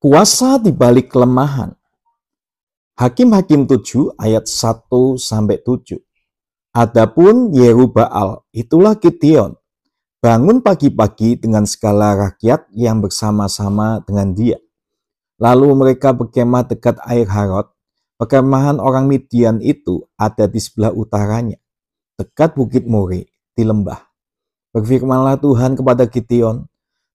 Kuasa di balik kelemahan. Hakim-Hakim 7 ayat 1-7. Adapun Yerubbaal, itulah Gideon, bangun pagi-pagi dengan segala rakyat yang bersama-sama dengan dia. Lalu mereka berkemah dekat air Harod. Perkemahan orang Midian itu ada di sebelah utaranya, dekat Bukit More di lembah. Berfirmanlah Tuhan kepada Gideon,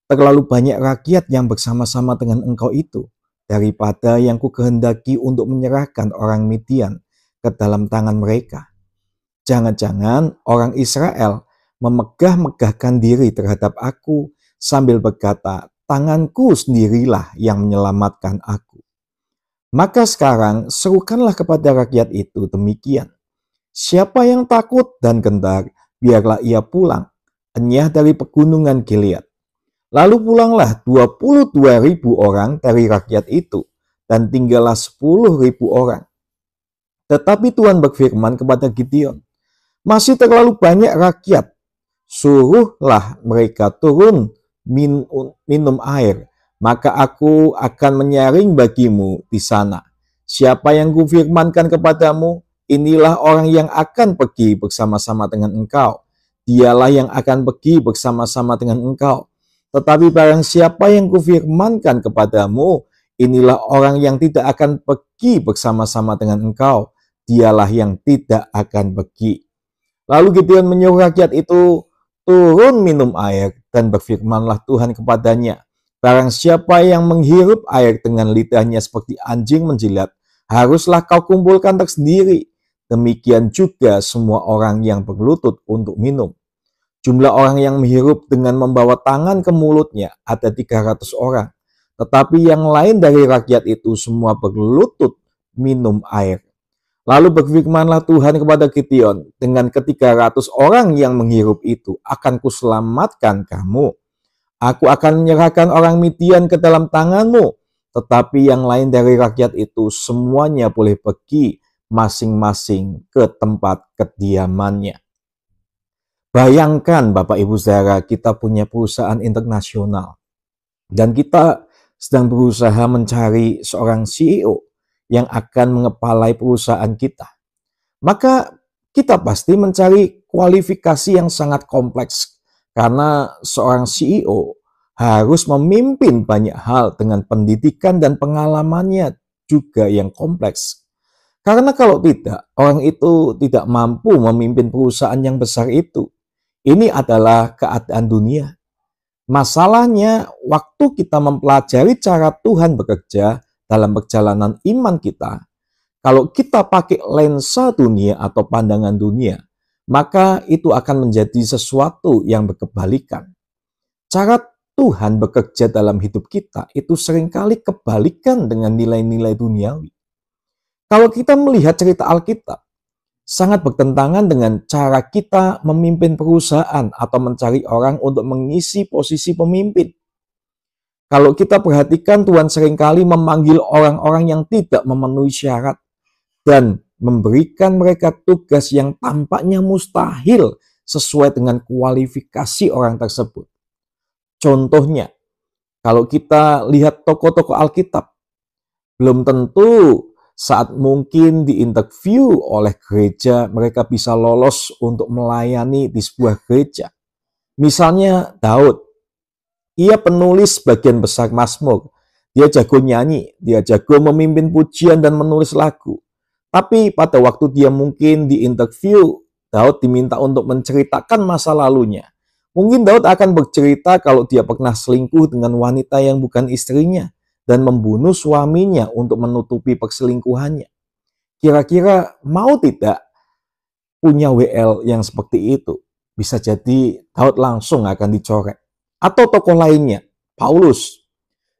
terlalu banyak rakyat yang bersama-sama dengan engkau itu, daripada yang kukehendaki untuk menyerahkan orang Midian ke dalam tangan mereka. Jangan-jangan orang Israel memegah-megahkan diri terhadap aku sambil berkata, tanganku sendirilah yang menyelamatkan aku. Maka sekarang serukanlah kepada rakyat itu demikian. Siapa yang takut dan gentar, biarlah ia pulang, enyah dari pegunungan Gilead. Lalu pulanglah 22.000 orang dari rakyat itu, dan tinggallah 10.000 orang. Tetapi Tuhan berfirman kepada Gideon, masih terlalu banyak rakyat, suruhlah mereka turun minum air, maka aku akan menyaring bagimu di sana. Siapa yang kufirmankan kepadamu, inilah orang yang akan pergi bersama-sama dengan engkau. Dialah yang akan pergi bersama-sama dengan engkau. Tetapi barang siapa yang kufirmankan kepadamu, inilah orang yang tidak akan pergi bersama-sama dengan engkau. Dialah yang tidak akan pergi. Lalu Gideon menyuruh rakyat itu turun minum air, dan berfirmanlah Tuhan kepadanya, barang siapa yang menghirup air dengan lidahnya seperti anjing menjilat, haruslah kau kumpulkan tersendiri. Demikian juga semua orang yang berlutut untuk minum. Jumlah orang yang menghirup dengan membawa tangan ke mulutnya ada 300 orang. Tetapi yang lain dari rakyat itu semua berlutut minum air. Lalu berfirmanlah Tuhan kepada Gideon, dengan ke-300 orang yang menghirup itu akan kuselamatkan kamu. Aku akan menyerahkan orang Midian ke dalam tanganmu. Tetapi yang lain dari rakyat itu semuanya boleh pergi masing-masing ke tempat kediamannya. Bayangkan Bapak Ibu Saudara, kita punya perusahaan internasional. Dan kita sedang berusaha mencari seorang CEO yang akan mengepalai perusahaan kita. Maka kita pasti mencari kualifikasi yang sangat kompleks, karena seorang CEO harus memimpin banyak hal dengan pendidikan dan pengalamannya juga yang kompleks. Karena kalau tidak, orang itu tidak mampu memimpin perusahaan yang besar itu. Ini adalah keadaan dunia. Masalahnya, waktu kita mempelajari cara Tuhan bekerja dalam perjalanan iman kita, kalau kita pakai lensa dunia atau pandangan dunia, maka itu akan menjadi sesuatu yang berkebalikan. Cara Tuhan bekerja dalam hidup kita itu seringkali kebalikan dengan nilai-nilai duniawi. Kalau kita melihat cerita Alkitab, sangat bertentangan dengan cara kita memimpin perusahaan atau mencari orang untuk mengisi posisi pemimpin. Kalau kita perhatikan, Tuhan seringkali memanggil orang-orang yang tidak memenuhi syarat dan memberikan mereka tugas yang tampaknya mustahil sesuai dengan kualifikasi orang tersebut. Contohnya, kalau kita lihat tokoh-tokoh Alkitab, belum tentu saat mungkin diinterview oleh gereja mereka bisa lolos untuk melayani di sebuah gereja. Misalnya Daud. Ia penulis bagian besar Mazmur. Dia jago nyanyi, dia jago memimpin pujian dan menulis lagu. Tapi pada waktu dia mungkin diinterview, Daud diminta untuk menceritakan masa lalunya. Mungkin Daud akan bercerita kalau dia pernah selingkuh dengan wanita yang bukan istrinya dan membunuh suaminya untuk menutupi perselingkuhannya. Kira-kira mau tidak punya WL yang seperti itu? Bisa jadi Daud langsung akan dicoret. Atau tokoh lainnya, Paulus.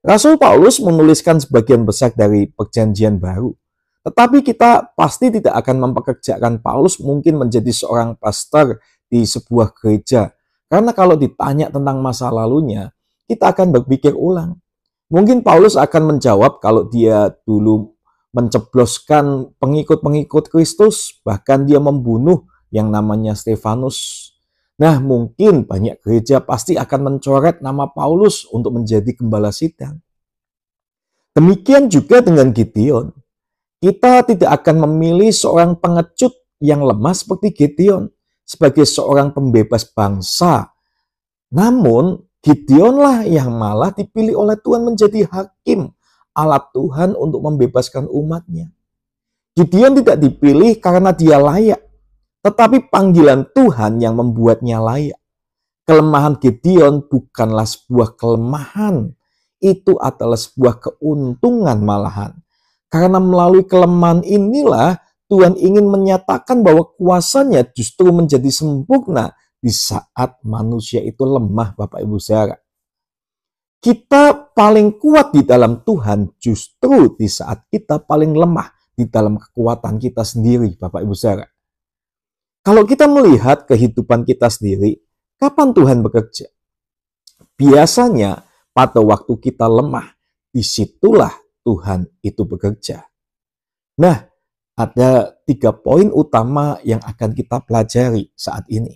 Rasul Paulus menuliskan sebagian besar dari Perjanjian Baru. Tetapi kita pasti tidak akan mempekerjakan Paulus mungkin menjadi seorang pastor di sebuah gereja. Karena kalau ditanya tentang masa lalunya, kita akan berpikir ulang. Mungkin Paulus akan menjawab kalau dia dulu mencebloskan pengikut-pengikut Kristus, bahkan dia membunuh yang namanya Stefanus. Nah, mungkin banyak gereja pasti akan mencoret nama Paulus untuk menjadi gembala sidang. Demikian juga dengan Gideon. Kita tidak akan memilih seorang pengecut yang lemah seperti Gideon sebagai seorang pembebas bangsa. Namun, Gideonlah yang malah dipilih oleh Tuhan menjadi hakim, alat Tuhan untuk membebaskan umatnya. Gideon tidak dipilih karena dia layak, tetapi panggilan Tuhan yang membuatnya layak. Kelemahan Gideon bukanlah sebuah kelemahan, itu adalah sebuah keuntungan malahan. Karena melalui kelemahan inilah Tuhan ingin menyatakan bahwa kuasanya justru menjadi sempurna di saat manusia itu lemah, Bapak Ibu Saudara. Kita paling kuat di dalam Tuhan justru di saat kita paling lemah di dalam kekuatan kita sendiri, Bapak Ibu Saudara. Kalau kita melihat kehidupan kita sendiri, kapan Tuhan bekerja? Biasanya pada waktu kita lemah, disitulah Tuhan itu bekerja. Nah, ada 3 poin utama yang akan kita pelajari saat ini.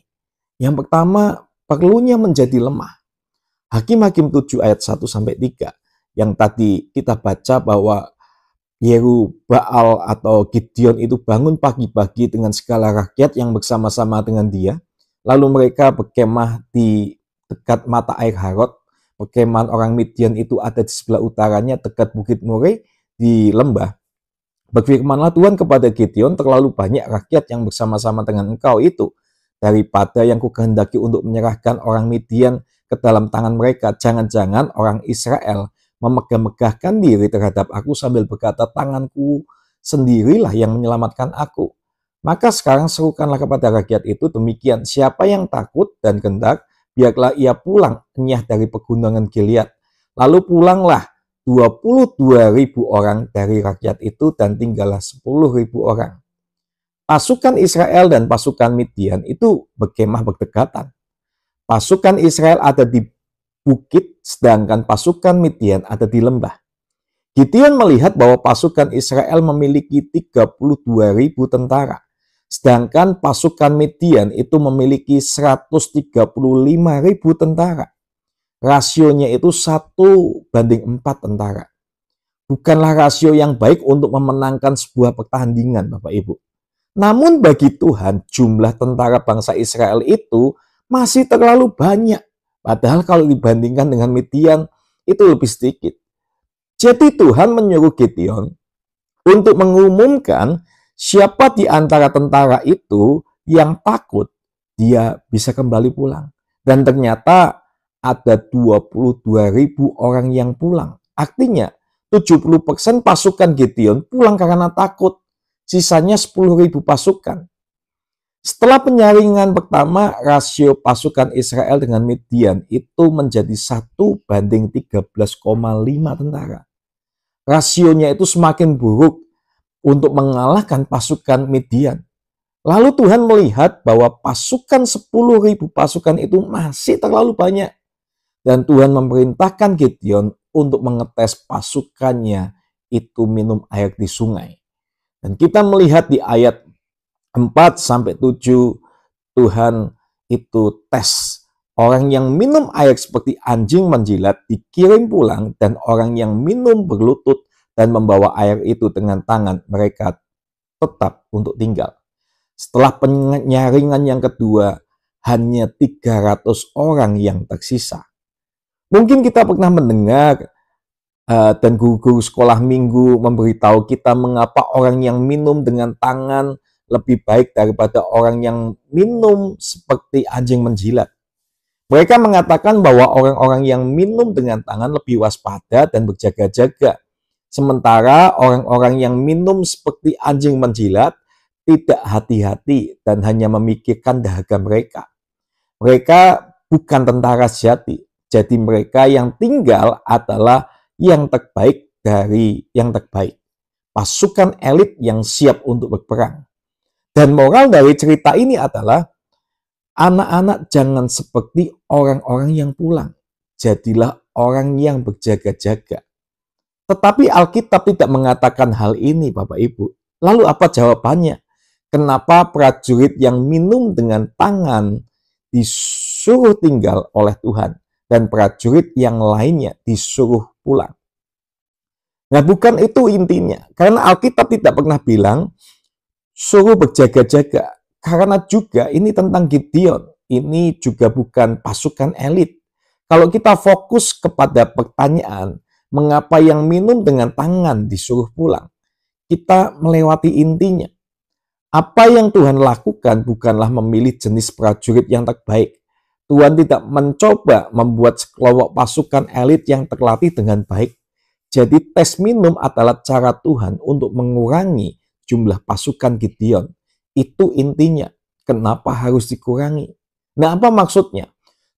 Yang pertama, perlunya menjadi lemah. Hakim-Hakim 7 ayat 1-3 yang tadi kita baca bahwa Yerubbaal atau Gideon itu bangun pagi-pagi dengan segala rakyat yang bersama-sama dengan dia. Lalu mereka berkemah di dekat mata air Harod. Perkemahan orang Midian itu ada di sebelah utaranya dekat Bukit More di lembah. Berfirmanlah Tuhan kepada Gideon, terlalu banyak rakyat yang bersama-sama dengan engkau itu daripada yang kukehendaki untuk menyerahkan orang Midian ke dalam tangan mereka. Jangan-jangan orang Israel memegah-megahkan diri terhadap aku sambil berkata, tanganku sendirilah yang menyelamatkan aku. Maka sekarang serukanlah kepada rakyat itu demikian, siapa yang takut dan gentar, biarlah ia pulang enyah dari pegunungan Gilead. Lalu pulanglah 22.000 orang dari rakyat itu dan tinggallah 10.000 orang. Pasukan Israel dan pasukan Midian itu berkemah berdekatan. Pasukan Israel ada di bukit, sedangkan pasukan Midian ada di lembah. Gideon melihat bahwa pasukan Israel memiliki 32.000 tentara, sedangkan pasukan Midian itu memiliki 135.000 tentara. Rasionya itu 1:4 tentara. Bukanlah rasio yang baik untuk memenangkan sebuah pertandingan, Bapak Ibu. Namun bagi Tuhan, jumlah tentara bangsa Israel itu masih terlalu banyak. Padahal kalau dibandingkan dengan Midian, itu lebih sedikit. Jadi Tuhan menyuruh Gideon untuk mengumumkan siapa di antara tentara itu yang takut, dia bisa kembali pulang. Dan ternyata ada 22.000 orang yang pulang. Artinya 70% pasukan Gideon pulang karena takut. Sisanya 10.000 pasukan. Setelah penyaringan pertama, rasio pasukan Israel dengan Midian itu menjadi 1:13,5 tentara. Rasionya itu semakin buruk untuk mengalahkan pasukan Midian. Lalu Tuhan melihat bahwa pasukan 10.000 pasukan itu masih terlalu banyak. Dan Tuhan memerintahkan Gideon untuk mengetes pasukannya itu minum air di sungai. Dan kita melihat di ayat 4-7 Tuhan itu tes. Orang yang minum air seperti anjing menjilat dikirim pulang, dan orang yang minum berlutut dan membawa air itu dengan tangan mereka tetap untuk tinggal. Setelah penyaringan yang kedua, hanya 300 orang yang tersisa. Mungkin kita pernah mendengar dan guru-guru sekolah minggu memberitahu kita mengapa orang yang minum dengan tangan lebih baik daripada orang yang minum seperti anjing menjilat. Mereka mengatakan bahwa orang-orang yang minum dengan tangan lebih waspada dan berjaga-jaga. Sementara orang-orang yang minum seperti anjing menjilat tidak hati-hati dan hanya memikirkan dahaga mereka. Mereka bukan tentara sejati. Jadi mereka yang tinggal adalah yang terbaik dari yang terbaik. Pasukan elit yang siap untuk berperang. Dan moral dari cerita ini adalah anak-anak jangan seperti orang-orang yang pulang. Jadilah orang yang berjaga-jaga. Tetapi Alkitab tidak mengatakan hal ini, Bapak Ibu. Lalu apa jawabannya? Kenapa prajurit yang minum dengan tangan disuruh tinggal oleh Tuhan dan prajurit yang lainnya disuruh pulang? Nah, bukan itu intinya. Karena Alkitab tidak pernah bilang suruh berjaga-jaga. Karena juga ini tentang Gideon. Ini juga bukan pasukan elit. Kalau kita fokus kepada pertanyaan, mengapa yang minum dengan tangan disuruh pulang? Kita melewati intinya. Apa yang Tuhan lakukan bukanlah memilih jenis prajurit yang terbaik. Tuhan tidak mencoba membuat sekelompok pasukan elit yang terlatih dengan baik. Jadi tes minum adalah cara Tuhan untuk mengurangi jumlah pasukan Gideon. Itu intinya. Kenapa harus dikurangi? Nah, apa maksudnya?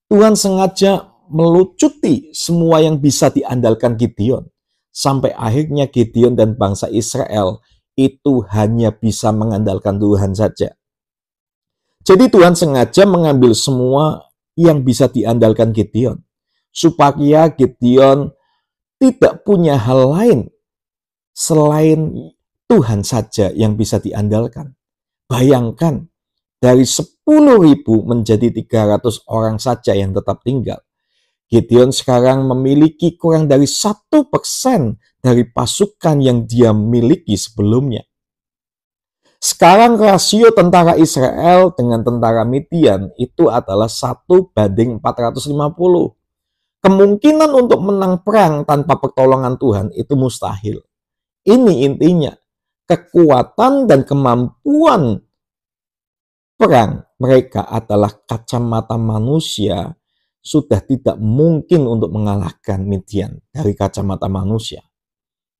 Tuhan sengaja melucuti semua yang bisa diandalkan Gideon. Sampai akhirnya Gideon dan bangsa Israel itu hanya bisa mengandalkan Tuhan saja. Jadi Tuhan sengaja mengambil semua yang bisa diandalkan Gideon. Supaya Gideon tidak punya hal lain selain Tuhan saja yang bisa diandalkan. Bayangkan, dari 10.000 menjadi 300 orang saja yang tetap tinggal. Gideon sekarang memiliki kurang dari 1% dari pasukan yang dia miliki sebelumnya. Sekarang rasio tentara Israel dengan tentara Midian itu adalah 1:450. Kemungkinan untuk menang perang tanpa pertolongan Tuhan itu mustahil. Ini intinya, kekuatan dan kemampuan perang mereka adalah kacamata manusia sudah tidak mungkin untuk mengalahkan Midian dari kacamata manusia.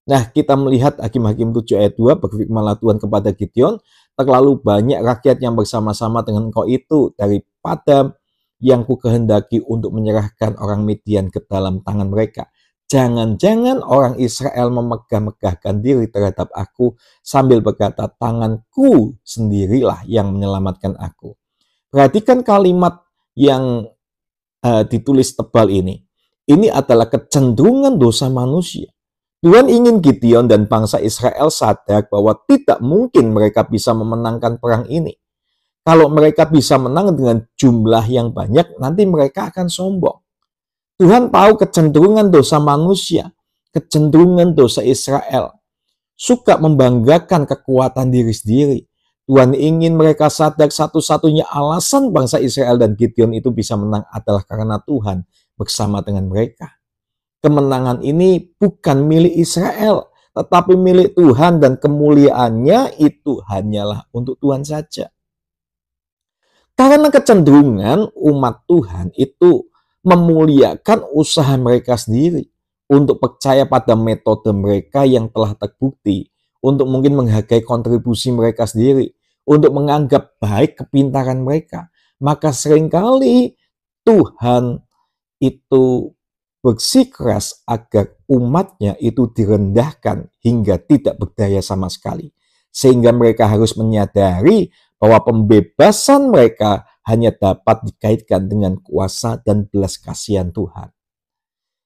Nah, kita melihat Hakim-Hakim 7 ayat 2, berfirmanlah Tuhan kepada Gideon, terlalu banyak rakyat yang bersama-sama dengan engkau itu daripada yang ku kehendaki untuk menyerahkan orang Midian ke dalam tangan mereka. Jangan-jangan orang Israel memegah-megahkan diri terhadap aku sambil berkata, tanganku sendirilah yang menyelamatkan aku. Perhatikan kalimat yang ditulis tebal ini. Ini adalah kecenderungan dosa manusia. Tuhan ingin Gideon dan bangsa Israel sadar bahwa tidak mungkin mereka bisa memenangkan perang ini. Kalau mereka bisa menang dengan jumlah yang banyak, nanti mereka akan sombong. Tuhan tahu kecenderungan dosa manusia, kecenderungan dosa Israel. Suka membanggakan kekuatan diri sendiri. Tuhan ingin mereka sadar satu-satunya alasan bangsa Israel dan Gideon itu bisa menang adalah karena Tuhan bersama dengan mereka. Kemenangan ini bukan milik Israel, tetapi milik Tuhan dan kemuliaannya itu hanyalah untuk Tuhan saja. Karena kecenderungan umat Tuhan itu memuliakan usaha mereka sendiri untuk percaya pada metode mereka yang telah terbukti, untuk mungkin menghargai kontribusi mereka sendiri, untuk menganggap baik kepintaran mereka. Maka seringkali Tuhan itu bersikeras agar umatnya itu direndahkan hingga tidak berdaya sama sekali. Sehingga mereka harus menyadari bahwa pembebasan mereka hanya dapat dikaitkan dengan kuasa dan belas kasihan Tuhan.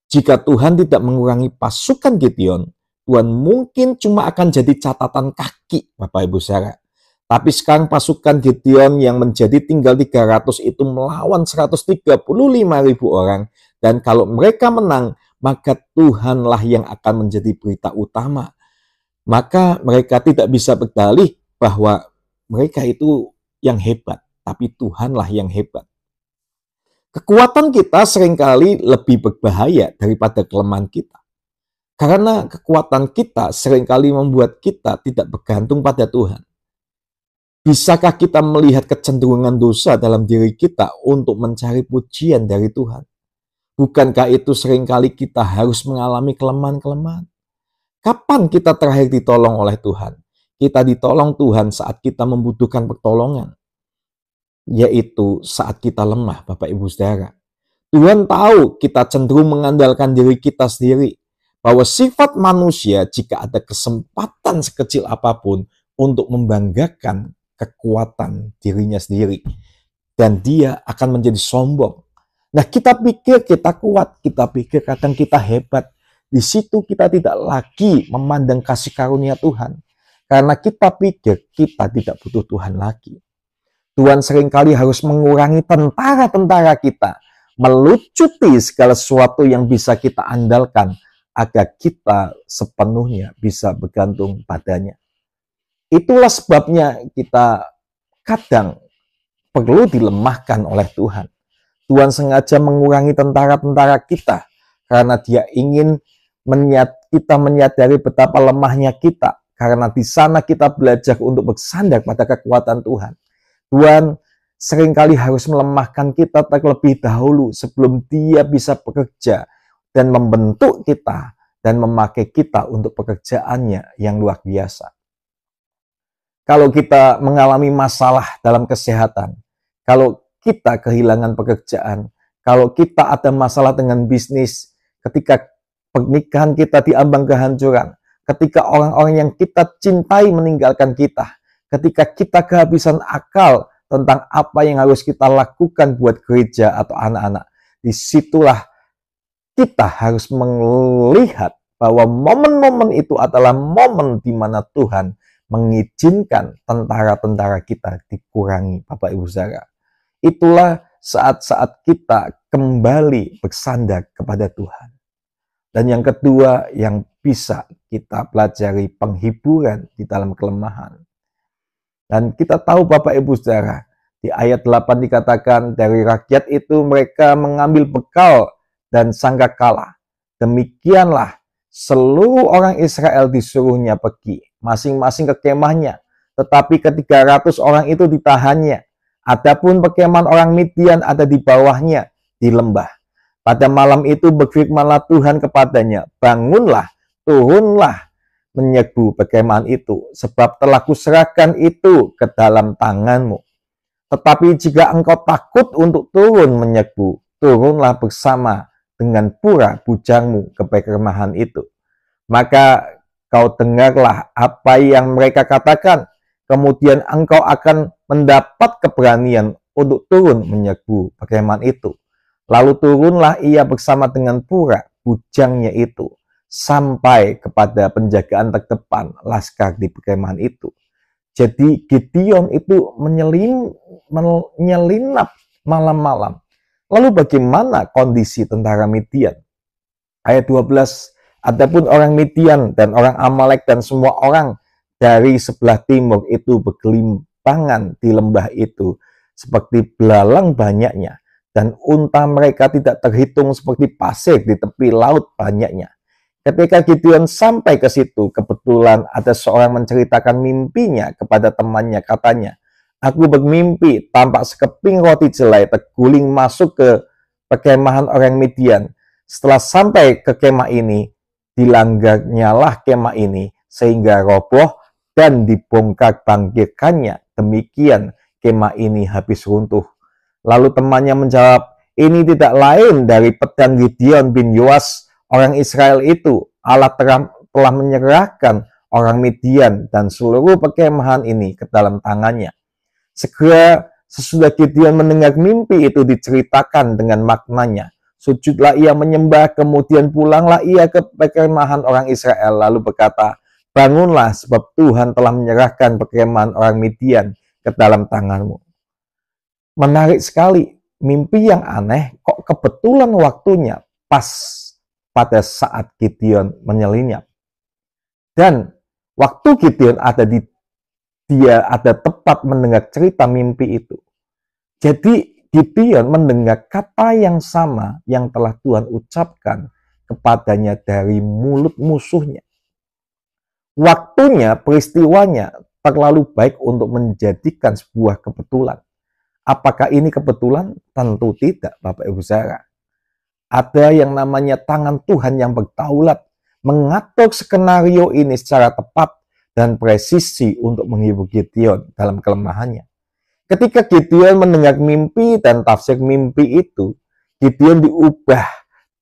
Jika Tuhan tidak mengurangi pasukan Gideon, Tuhan mungkin cuma akan jadi catatan kaki, Bapak Ibu Saudara. Tapi sekarang pasukan Gideon yang menjadi tinggal 300 itu melawan 135.000 orang. Dan kalau mereka menang, maka Tuhanlah yang akan menjadi berita utama. Maka mereka tidak bisa berdalih bahwa mereka itu yang hebat, tapi Tuhanlah yang hebat. Kekuatan kita seringkali lebih berbahaya daripada kelemahan kita. Karena kekuatan kita seringkali membuat kita tidak bergantung pada Tuhan. Bisakah kita melihat kecenderungan dosa dalam diri kita untuk mencari pujian dari Tuhan? Bukankah itu seringkali kita harus mengalami kelemahan-kelemahan? Kapan kita terakhir ditolong oleh Tuhan? Kita ditolong Tuhan saat kita membutuhkan pertolongan, yaitu saat kita lemah, Bapak Ibu Saudara. Tuhan tahu kita cenderung mengandalkan diri kita sendiri, bahwa sifat manusia jika ada kesempatan sekecil apapun untuk membanggakan kekuatan dirinya sendiri, dan dia akan menjadi sombong. Nah, kita pikir kita kuat, kita pikir kadang kita hebat. Di situ kita tidak lagi memandang kasih karunia Tuhan. Karena kita pikir kita tidak butuh Tuhan lagi. Tuhan seringkali harus mengurangi tentara-tentara kita, melucuti segala sesuatu yang bisa kita andalkan, agar kita sepenuhnya bisa bergantung padanya. Itulah sebabnya kita kadang perlu dilemahkan oleh Tuhan. Tuhan sengaja mengurangi tentara-tentara kita karena Dia ingin kita menyadari betapa lemahnya kita. Karena di sana kita belajar untuk bersandar pada kekuatan Tuhan. Tuhan seringkali harus melemahkan kita terlebih dahulu sebelum Dia bisa bekerja dan membentuk kita dan memakai kita untuk pekerjaannya yang luar biasa. Kalau kita mengalami masalah dalam kesehatan, kalau kita kehilangan pekerjaan, kalau kita ada masalah dengan bisnis, ketika pernikahan kita diambang kehancuran, ketika orang-orang yang kita cintai meninggalkan kita, ketika kita kehabisan akal tentang apa yang harus kita lakukan buat gereja atau anak-anak, disitulah kita harus melihat bahwa momen-momen itu adalah momen di mana Tuhan mengizinkan tentara-tentara kita dikurangi, Bapak Ibu Saudara. Itulah saat-saat kita kembali bersandar kepada Tuhan. Dan yang kedua yang bisa kita pelajari penghiburan di dalam kelemahan. Dan kita tahu Bapak Ibu Saudara, di ayat 8 dikatakan dari rakyat itu mereka mengambil bekal dan sangkakala. Demikianlah seluruh orang Israel disuruhnya pergi, masing-masing ke kemahnya. Tetapi ke-300 orang itu ditahannya. Adapun perkemahan orang Midian ada di bawahnya, di lembah. Pada malam itu berfirmanlah Tuhan kepadanya, bangunlah, turunlah, menyerbu perkemahan itu, sebab telah kuserahkan itu ke dalam tanganmu. Tetapi jika engkau takut untuk turun menyerbu, turunlah bersama dengan pura bujangmu ke perkemahan itu. Maka kau dengarlah apa yang mereka katakan, kemudian engkau akan mendapat keberanian untuk turun menyerbu perkemahan itu. Lalu turunlah ia bersama dengan pura bujangnya itu, sampai kepada penjagaan terdepan laskar di perkemahan itu. Jadi Gideon itu menyelinap malam-malam. Lalu bagaimana kondisi tentara Midian? Ayat 12, adapun orang Midian dan orang Amalek dan semua orang dari sebelah timur itu bergelimpangan di lembah itu seperti belalang banyaknya, dan unta mereka tidak terhitung seperti pasir di tepi laut banyaknya. Ketika Gideon sampai ke situ, kebetulan ada seorang menceritakan mimpinya kepada temannya. Katanya, aku bermimpi tampak sekeping roti jelai terguling masuk ke perkemahan orang Midian. Setelah sampai ke kemah ini, dilanggarnyalah kemah ini sehingga roboh dan dibongkar bangkirkannya. Demikian kemah ini habis runtuh. Lalu temannya menjawab, ini tidak lain dari pedang Gideon bin Yoas orang Israel itu. Allah telah menyerahkan orang Midian dan seluruh perkemahan ini ke dalam tangannya. Segera sesudah Gideon mendengar mimpi itu diceritakan dengan maknanya, sujudlah ia menyembah, kemudian pulanglah ia ke perkemahan orang Israel, lalu berkata, bangunlah sebab Tuhan telah menyerahkan perkemahan orang Midian ke dalam tanganmu. Menarik sekali, mimpi yang aneh kok kebetulan waktunya pas pada saat Gideon menyelinap. Dan waktu Gideon dia ada tepat mendengar cerita mimpi itu. Jadi Gideon mendengar kata yang sama yang telah Tuhan ucapkan kepadanya dari mulut musuhnya. Waktunya, peristiwanya terlalu baik untuk menjadikan sebuah kebetulan. Apakah ini kebetulan? Tentu tidak, Bapak Ibu Saudara. Ada yang namanya tangan Tuhan yang berdaulat, mengatur skenario ini secara tepat dan presisi untuk menghibur Gideon dalam kelemahannya. Ketika Gideon mendengar mimpi dan tafsir mimpi itu, Gideon diubah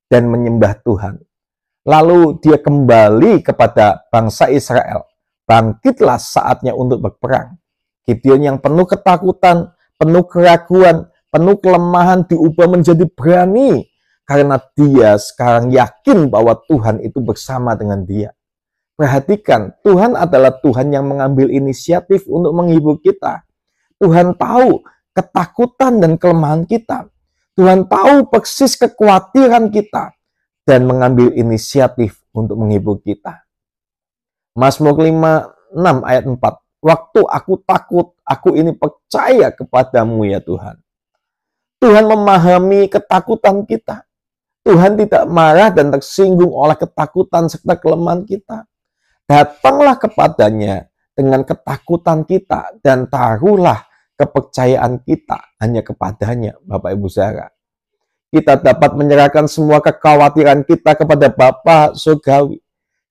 dan menyembah Tuhan. Lalu dia kembali kepada bangsa Israel. Bangkitlah saatnya untuk berperang. Gideon yang penuh ketakutan, penuh keraguan, penuh kelemahan diubah menjadi berani. Karena dia sekarang yakin bahwa Tuhan itu bersama dengan dia. Perhatikan, Tuhan adalah Tuhan yang mengambil inisiatif untuk menghibur kita. Tuhan tahu ketakutan dan kelemahan kita. Tuhan tahu persis kekhawatiran kita. Dan mengambil inisiatif untuk menghibur kita. Mazmur 56 ayat 4. Waktu aku takut, aku ini percaya kepadamu ya Tuhan. Tuhan memahami ketakutan kita. Tuhan tidak marah dan tersinggung oleh ketakutan serta kelemahan kita. Datanglah kepadanya dengan ketakutan kita dan taruhlah kepercayaan kita hanya kepadanya, Bapak Ibu Saudara. Kita dapat menyerahkan semua kekhawatiran kita kepada Bapa Surgawi.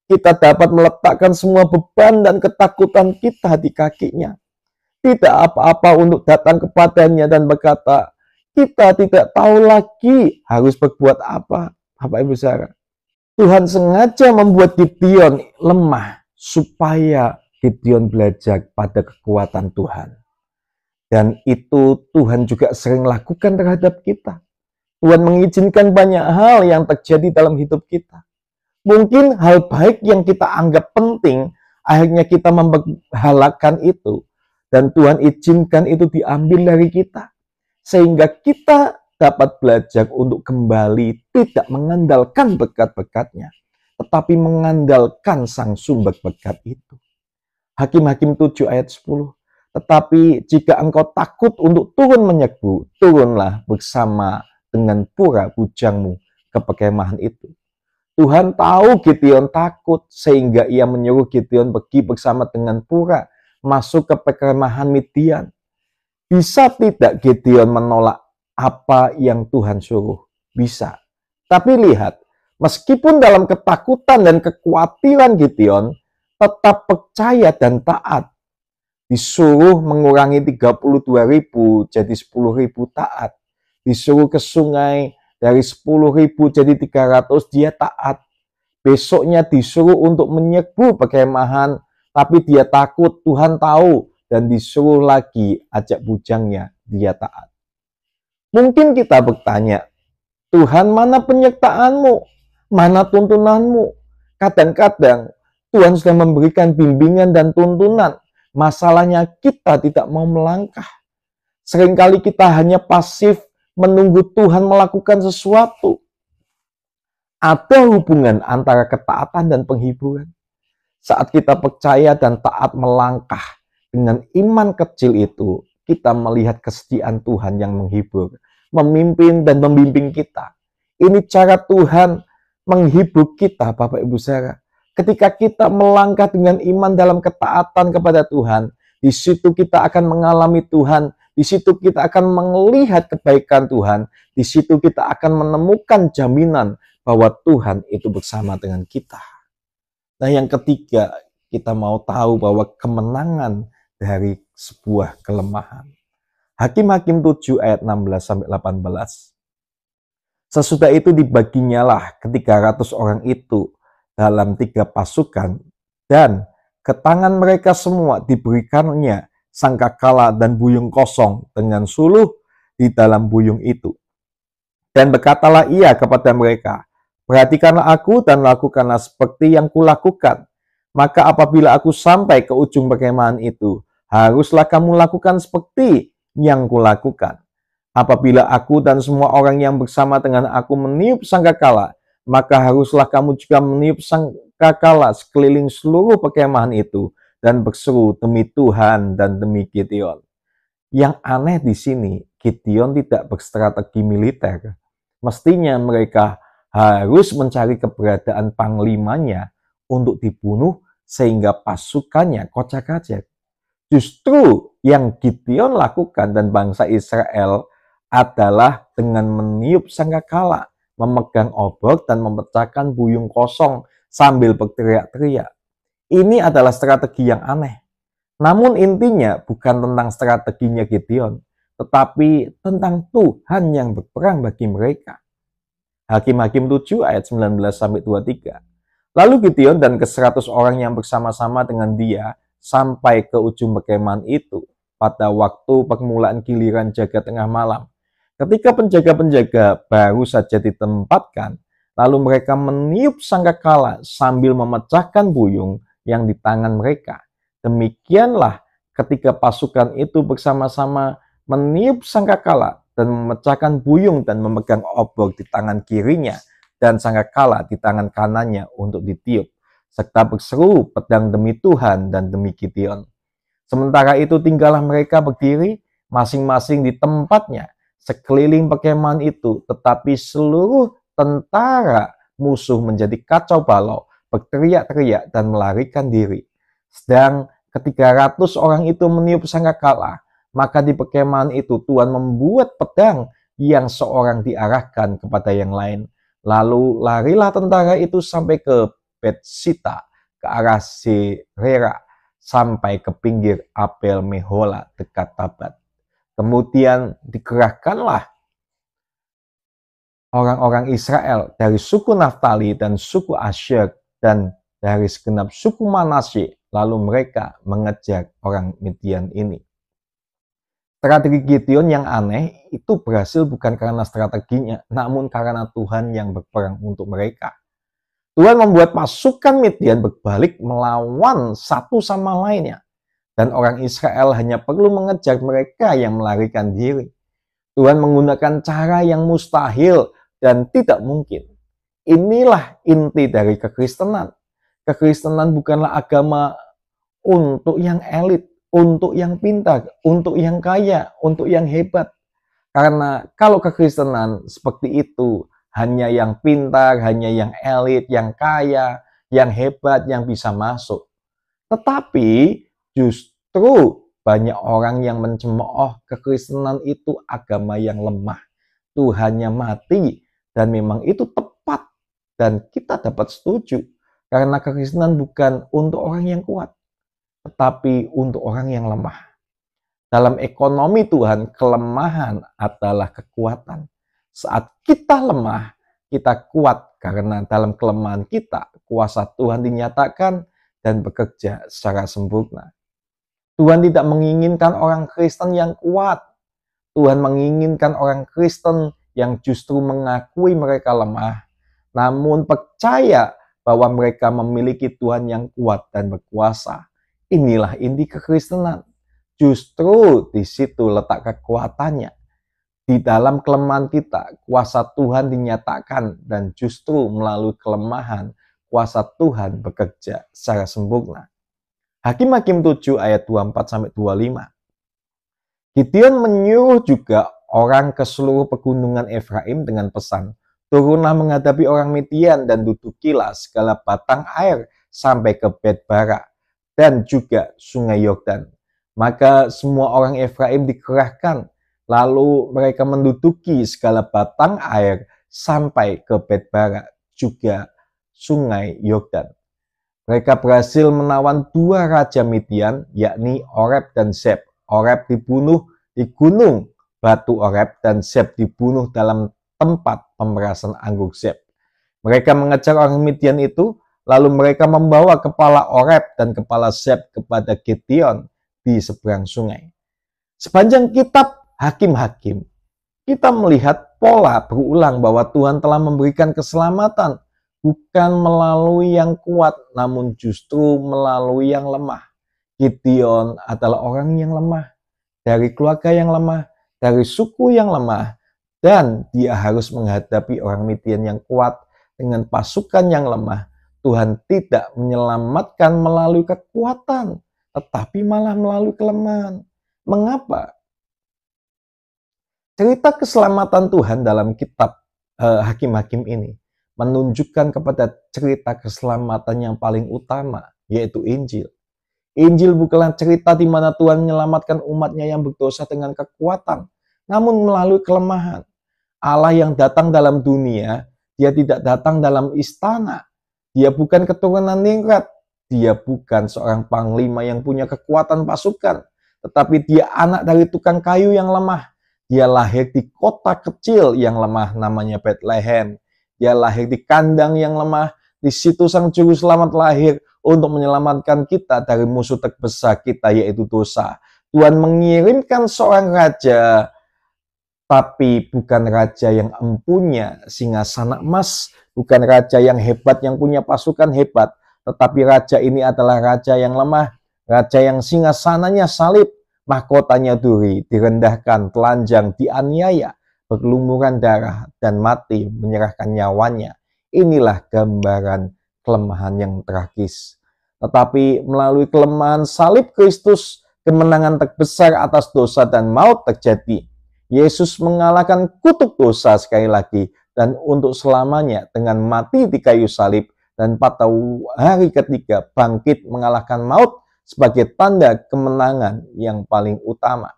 Kita dapat meletakkan semua beban dan ketakutan kita di kakinya. Tidak apa-apa untuk datang kepadanya dan berkata, kita tidak tahu lagi harus berbuat apa, Bapak Ibu Saudara. Tuhan sengaja membuat Gideon lemah supaya Gideon belajar pada kekuatan Tuhan. Dan itu Tuhan juga sering lakukan terhadap kita. Tuhan mengizinkan banyak hal yang terjadi dalam hidup kita. Mungkin hal baik yang kita anggap penting, akhirnya kita memperhalakan itu. Dan Tuhan izinkan itu diambil dari kita. Sehingga kita dapat belajar untuk kembali tidak mengandalkan berkat-berkatnya, tetapi mengandalkan sang sumber berkat itu. Hakim-Hakim 7 ayat 10. Tetapi jika engkau takut untuk turun menyerbu, turunlah bersama dengan pura bujangmu ke perkemahan itu. Tuhan tahu Gideon takut sehingga ia menyuruh Gideon pergi bersama dengan pura masuk ke perkemahan Midian. Bisa tidak Gideon menolak apa yang Tuhan suruh? Bisa. Tapi lihat, meskipun dalam ketakutan dan kekhawatiran Gideon tetap percaya dan taat. Disuruh mengurangi 32.000 jadi 10.000 taat. Disuruh ke sungai dari 10.000 jadi 300, dia taat. Besoknya disuruh untuk menyerbu perkemahan, tapi dia takut, Tuhan tahu, dan disuruh lagi ajak bujangnya, dia taat. Mungkin kita bertanya, Tuhan mana penyertaanmu? Mana tuntunanmu? Kadang-kadang Tuhan sudah memberikan bimbingan dan tuntunan. Masalahnya kita tidak mau melangkah. Seringkali kita hanya pasif menunggu Tuhan melakukan sesuatu. Ada hubungan antara ketaatan dan penghiburan. Saat kita percaya dan taat melangkah dengan iman kecil itu, kita melihat kesetiaan Tuhan yang menghibur, memimpin dan membimbing kita. Ini cara Tuhan menghibur kita, Bapak Ibu Saudara. Ketika kita melangkah dengan iman dalam ketaatan kepada Tuhan, di situ kita akan mengalami Tuhan. Di situ kita akan melihat kebaikan Tuhan. Di situ kita akan menemukan jaminan bahwa Tuhan itu bersama dengan kita. Nah, yang ketiga, kita mau tahu bahwa kemenangan dari sebuah kelemahan. Hakim-Hakim 7 ayat 16-18. Sesudah itu dibaginyalah ke-300 orang itu dalam 3 pasukan, dan ke tangan mereka semua diberikannya sangkakala dan buyung kosong dengan suluh di dalam buyung itu. Dan berkatalah ia kepada mereka, perhatikanlah aku dan lakukanlah seperti yang kulakukan. Maka apabila aku sampai ke ujung perkemahan itu, haruslah kamu lakukan seperti yang kulakukan. Apabila aku dan semua orang yang bersama dengan aku meniup sangkakala, maka haruslah kamu juga meniup sangkakala sekeliling seluruh perkemahan itu dan berseru demi Tuhan dan demi Gideon. Yang aneh di sini, Gideon tidak berstrategi militer. Mestinya mereka harus mencari keberadaan panglimanya untuk dibunuh sehingga pasukannya kocak-kacir. Justru yang Gideon lakukan dan bangsa Israel adalah dengan meniup sangkakala, memegang obor dan memecahkan buyung kosong sambil berteriak-teriak. Ini adalah strategi yang aneh. Namun intinya bukan tentang strateginya Gideon, tetapi tentang Tuhan yang berperang bagi mereka. Hakim-Hakim 7 ayat 19-23. Lalu Gideon dan ke-100 orang yang bersama-sama dengan dia sampai ke ujung perkemahan itu pada waktu permulaan giliran jaga tengah malam. Ketika penjaga-penjaga baru saja ditempatkan, lalu mereka meniup sangkakala sambil memecahkan buyung yang di tangan mereka. Demikianlah ketika pasukan itu bersama-sama meniup sangkakala dan memecahkan buyung dan memegang obor di tangan kirinya dan sangkakala di tangan kanannya untuk ditiup, serta berseru pedang demi Tuhan dan demi Gideon. Sementara itu tinggallah mereka berdiri masing-masing di tempatnya sekeliling perkemahan itu, tetapi seluruh tentara musuh menjadi kacau balau, berteriak-teriak dan melarikan diri. Sedang ke-300 orang itu meniup sangkakala, maka di perkemahan itu Tuhan membuat pedang yang seorang diarahkan kepada yang lain. Lalu larilah tentara itu sampai ke Betsita, ke arah Serera, sampai ke pinggir Abel Mehola dekat Tabat. Kemudian dikerahkanlah orang-orang Israel dari suku Naftali dan suku Asyer dan dari segenap suku Manasye, lalu mereka mengejar orang Midian ini. Strategi Gideon yang aneh itu berhasil bukan karena strateginya, namun karena Tuhan yang berperang untuk mereka. Tuhan membuat pasukan Midian berbalik melawan satu sama lainnya, dan orang Israel hanya perlu mengejar mereka yang melarikan diri. Tuhan menggunakan cara yang mustahil dan tidak mungkin. Inilah inti dari kekristenan. Kekristenan bukanlah agama untuk yang elit, untuk yang pintar, untuk yang kaya, untuk yang hebat. Karena kalau kekristenan seperti itu, hanya yang pintar, hanya yang elit, yang kaya, yang hebat yang bisa masuk. Tetapi justru banyak orang yang mencemooh kekristenan itu agama yang lemah. Tuhannya mati dan memang itu tepat dan kita dapat setuju. Karena kekristenan bukan untuk orang yang kuat, tetapi untuk orang yang lemah. Dalam ekonomi Tuhan, kelemahan adalah kekuatan. Saat kita lemah, kita kuat karena dalam kelemahan kita, kuasa Tuhan dinyatakan dan bekerja secara sempurna. Tuhan tidak menginginkan orang Kristen yang kuat. Tuhan menginginkan orang Kristen yang justru mengakui mereka lemah, namun percaya bahwa mereka memiliki Tuhan yang kuat dan berkuasa. Inilah inti kekristenan. Justru di situ letak kekuatannya. Di dalam kelemahan kita, kuasa Tuhan dinyatakan dan justru melalui kelemahan, kuasa Tuhan bekerja secara sempurna. Hakim-Hakim 7 ayat 24-25. Gideon menyuruh juga orang ke seluruh pegunungan Efraim dengan pesan, turunlah menghadapi orang Midian dan dudukilah segala batang air sampai ke Bet-bara dan juga sungai Yordan. Maka semua orang Efraim dikerahkan, lalu mereka menduduki segala batang air sampai ke Bet-bara, juga sungai Yordan. Mereka berhasil menawan dua raja Midian, yakni Oreb dan Zeb. Oreb dibunuh di gunung batu Oreb dan Zeb dibunuh dalam tempat pemerasan anggur Zeb. Mereka mengejar orang Midian itu, lalu mereka membawa kepala Oreb dan kepala Zeb kepada Gideon di seberang sungai. Sepanjang kitab Hakim-Hakim, kita melihat pola berulang bahwa Tuhan telah memberikan keselamatan bukan melalui yang kuat, namun justru melalui yang lemah. Gideon adalah orang yang lemah, dari keluarga yang lemah, dari suku yang lemah, dan dia harus menghadapi orang Midian yang kuat dengan pasukan yang lemah. Tuhan tidak menyelamatkan melalui kekuatan, tetapi malah melalui kelemahan. Mengapa? Cerita keselamatan Tuhan dalam kitab Hakim-Hakim ini menunjukkan kepada cerita keselamatan yang paling utama, yaitu Injil. Injil bukanlah cerita di mana Tuhan menyelamatkan umatnya yang berdosa dengan kekuatan, namun melalui kelemahan. Allah yang datang dalam dunia, dia tidak datang dalam istana. Dia bukan keturunan ningrat. Dia bukan seorang panglima yang punya kekuatan pasukan, tetapi dia anak dari tukang kayu yang lemah. Dia lahir di kota kecil yang lemah namanya Bethlehem. Dia lahir di kandang yang lemah. Di situ sang juru selamat lahir untuk menyelamatkan kita dari musuh terbesar kita, yaitu dosa. Tuhan mengirimkan seorang raja, tapi bukan raja yang empunya singgasana emas, bukan raja yang hebat yang punya pasukan hebat, tetapi raja ini adalah raja yang lemah, raja yang singgasananya salib, mahkotanya duri, direndahkan, telanjang, dianiaya, berlumuran darah, dan mati menyerahkan nyawanya. Inilah gambaran kelemahan yang tragis. Tetapi melalui kelemahan salib Kristus, kemenangan terbesar atas dosa dan maut terjadi. Yesus mengalahkan kutuk dosa sekali lagi dan untuk selamanya dengan mati di kayu salib, dan pada hari ketiga bangkit mengalahkan maut sebagai tanda kemenangan yang paling utama.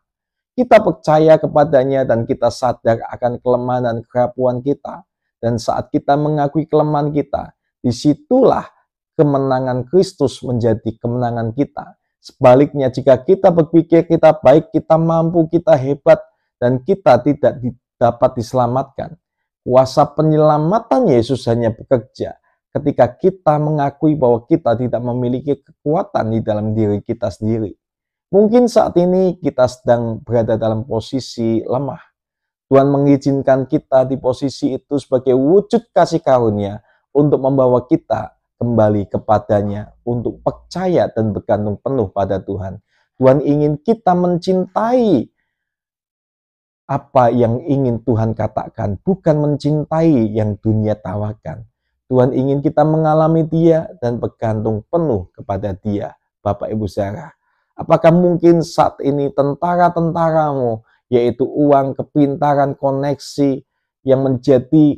Kita percaya kepadanya dan kita sadar akan kelemahan dan kerapuan kita. Dan saat kita mengakui kelemahan kita, disitulah kemenangan Kristus menjadi kemenangan kita. Sebaliknya, jika kita berpikir kita baik, kita mampu, kita hebat, dan kita tidak dapat diselamatkan, kuasa penyelamatan Yesus hanya bekerja ketika kita mengakui bahwa kita tidak memiliki kekuatan di dalam diri kita sendiri. Mungkin saat ini kita sedang berada dalam posisi lemah. Tuhan mengizinkan kita di posisi itu sebagai wujud kasih karunia untuk membawa kita kembali kepadanya, untuk percaya dan bergantung penuh pada Tuhan. Tuhan ingin kita mencintai apa yang ingin Tuhan katakan, bukan mencintai yang dunia tawarkan. Tuhan ingin kita mengalami Dia dan bergantung penuh kepada Dia. Bapak Ibu Saudara, apakah mungkin saat ini tentara-tentaramu, yaitu uang, kepintaran, koneksi yang menjadi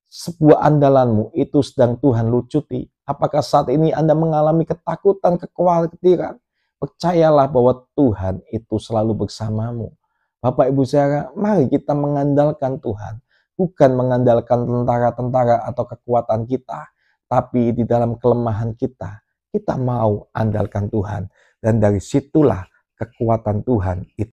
sebuah andalanmu, itu sedang Tuhan lucuti? Apakah saat ini Anda mengalami ketakutan, kekhawatiran? Percayalah bahwa Tuhan itu selalu bersamamu. Bapak Ibu Saudara, mari kita mengandalkan Tuhan, bukan mengandalkan tentara-tentara atau kekuatan kita, tapi di dalam kelemahan kita mau andalkan Tuhan, dan dari situlah kekuatan Tuhan itu